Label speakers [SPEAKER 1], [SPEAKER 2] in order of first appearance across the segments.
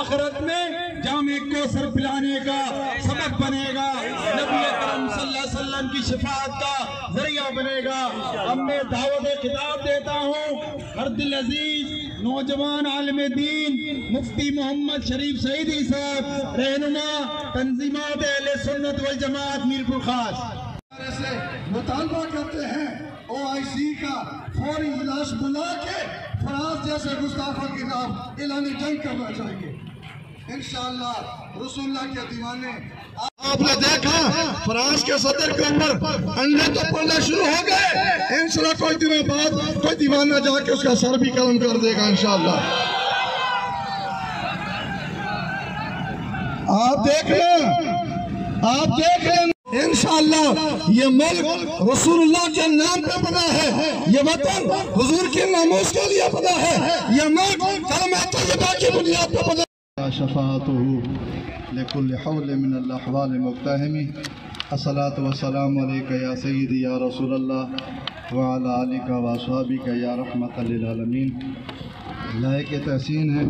[SPEAKER 1] آخرت میں جامع کوثر پلانے کا سبب بنے گا، نبی اکرم صلی اللہ علیہ وسلم کی شفاعت کا ذریعہ بنے گا۔ اب میں دعوت خطاب دیتا ہوں ہر دل عزیز نوجوان عالم دین مفتی محمد شریف سعیدی صاحب، رہنما تنظیمات اہل سنت والجماعت میرپور خاص
[SPEAKER 2] سے مطالبہ کرتے ہیں OIC کا فوری اجلاس بلا کے فراز جیسے گستاخوں کے خلاف اعلان جنگ کرنا چاہیے۔ انشاءاللہ رسول اللہ کے دیوانے آپ نے دیکھا فراز کے صدر کے اندر انڈے تو پڑنا شروع ہو گئے، انشاءاللہ کوئی دنوں بعد کوئی دیوانہ جا کے اس کا سر بھی قلم کر دے گا انشاءاللہ۔ آپ دیکھ لیں انشاءاللہ یہ ملک رسول اللہ کے نام پہ بنا ہے، یہ وطن حضور کے ناموس کے لیے بنا ہے، یہ ملک کلمہ طیبہ کی بنیاد پہ بنا ہے۔ شفاعتہ لکل حول من الاحوال مقتحمی، الصلاة والسلام علیکہ یا سیدی یا رسول اللہ وعلی آلکہ واصحابکہ یا رحمت للعالمین۔ لائق تحسین ہے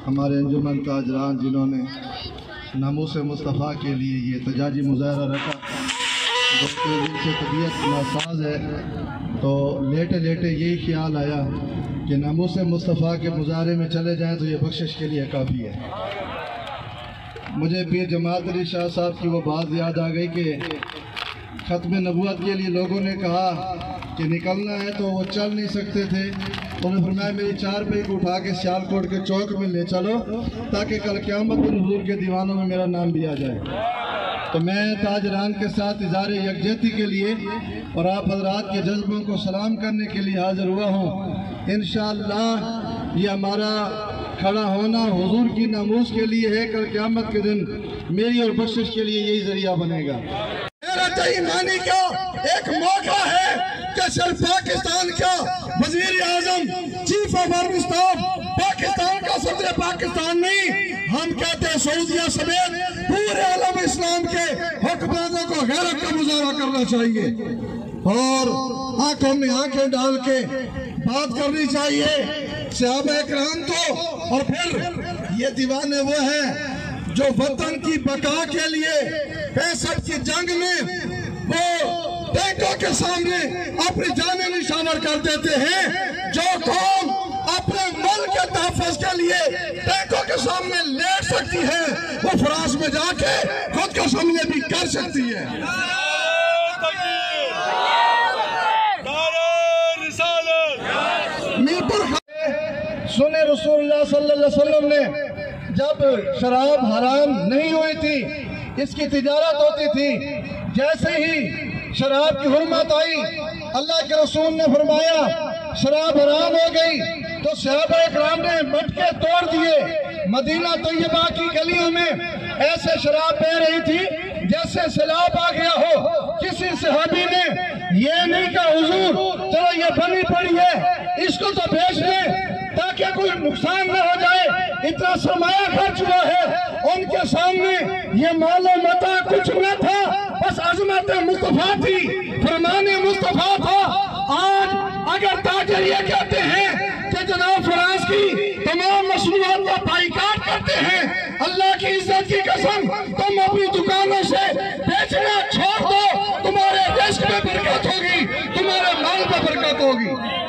[SPEAKER 2] ہمارے انجمن تاجران جنہوں نے ناموس مصطفیٰ کے لیے یہ احتجاجی مظاہرہ رکھا۔ جن سے طبیعت ناساز ہے تو لیٹے لیٹے یہی خیال آیا کہ ناموس مصطفیٰ کے مظاہرے میں چلے جائیں تو یہ بخشش کے لیے کافی ہے۔ مجھے پیر جماعت علی شاہ صاحب کی وہ بات یاد آ گئی کہ ختم نبوت کے لیے لوگوں نے کہا کہ نکلنا ہے تو وہ چل نہیں سکتے تھے، انہوں نے فرمایا میری چارپائی کو اٹھا کے سیالکوٹ کے چوک میں لے چلو تاکہ کل قیامت میں حضور کے دیوانوں میں میرا نام بھی آ جائے۔ تو میں تاجران کے ساتھ اظہار یکجہتی کے لیے اور آپ حضرات کے جذبوں کو سلام کرنے کے لیے حاضر ہوا ہوں۔ انشاءاللہ یہ ہمارا کھڑا ہونا حضور کی ناموس کے لیے ہے، کل قیامت کے دن میری اور بخشش کے لیے یہی ذریعہ بنے گا۔ غیرت ایمانی کا ایک موقع ہے کہ صرف پاکستان کا وزیر اعظم chief of army staff Pakistan کا صدر پاکستان نہیں، ہم کہتے ہیں سعودیہ سمیت پورے عالم اسلام کے حکمرانوں کو غیرت کا مظاہرہ کرنا چاہیے اور آنکھوں میں آنکھیں ڈال کے بات کرنی چاہیے۔ صحابہ اکرام تو اور پھر یہ دیوانے وہ ہیں جو وطن کی بقا کے لیے 65 کی جنگ میں وہ ٹینکوں کے سامنے اپنی جانیں نشاور کر دیتے ہیں۔ جو قوم اپنے ملک کے تحفظ کے لیے ٹینکوں کے سامنے لیٹ سکتی ہے وہ فراز میں جا کے خود کو سامنے بھی کر سکتی ہے۔ سنے رسول اللہ صلی اللہ علیہ وسلم نے جب شراب حرام نہیں ہوئی تھی، اس کی تجارت ہوتی تھی، جیسے ہی شراب کی حرمت آئی اللہ کے رسول نے فرمایا شراب حرام ہو گئی تو صحابہ اکرام نے مٹکے توڑ دیے۔ مدینہ طیبہ کی گلیوں میں ایسے شراب بہ رہی تھی جیسے سیلاب آ گیا ہو۔ کسی صحابی نے یہ نہیں کہا حضور چلو یہ بنی پڑی ہے اس کو تو بیچ دیں تاکہ کوئی نقصان نہ ہو جائے، اتنا سرمایہ خرچ ہوا ہے۔ ان کے سامنے یہ مال و متاع کچھ نہ تھا، بس عظمت مصطفیٰ تھی، فرمان مصطفیٰ تھا۔ آج اگر تاجر یہ کہتے ہیں کہ جناب فراز کی تمام مصنوعات کا بائیکاٹ کرتے ہیں، اللہ کی عزت کی قسم تم اپنی دکانوں سے بیچنا چھوڑ دو، تمہارے رزق میں برکت ہوگی، تمہارے مال میں برکت ہوگی۔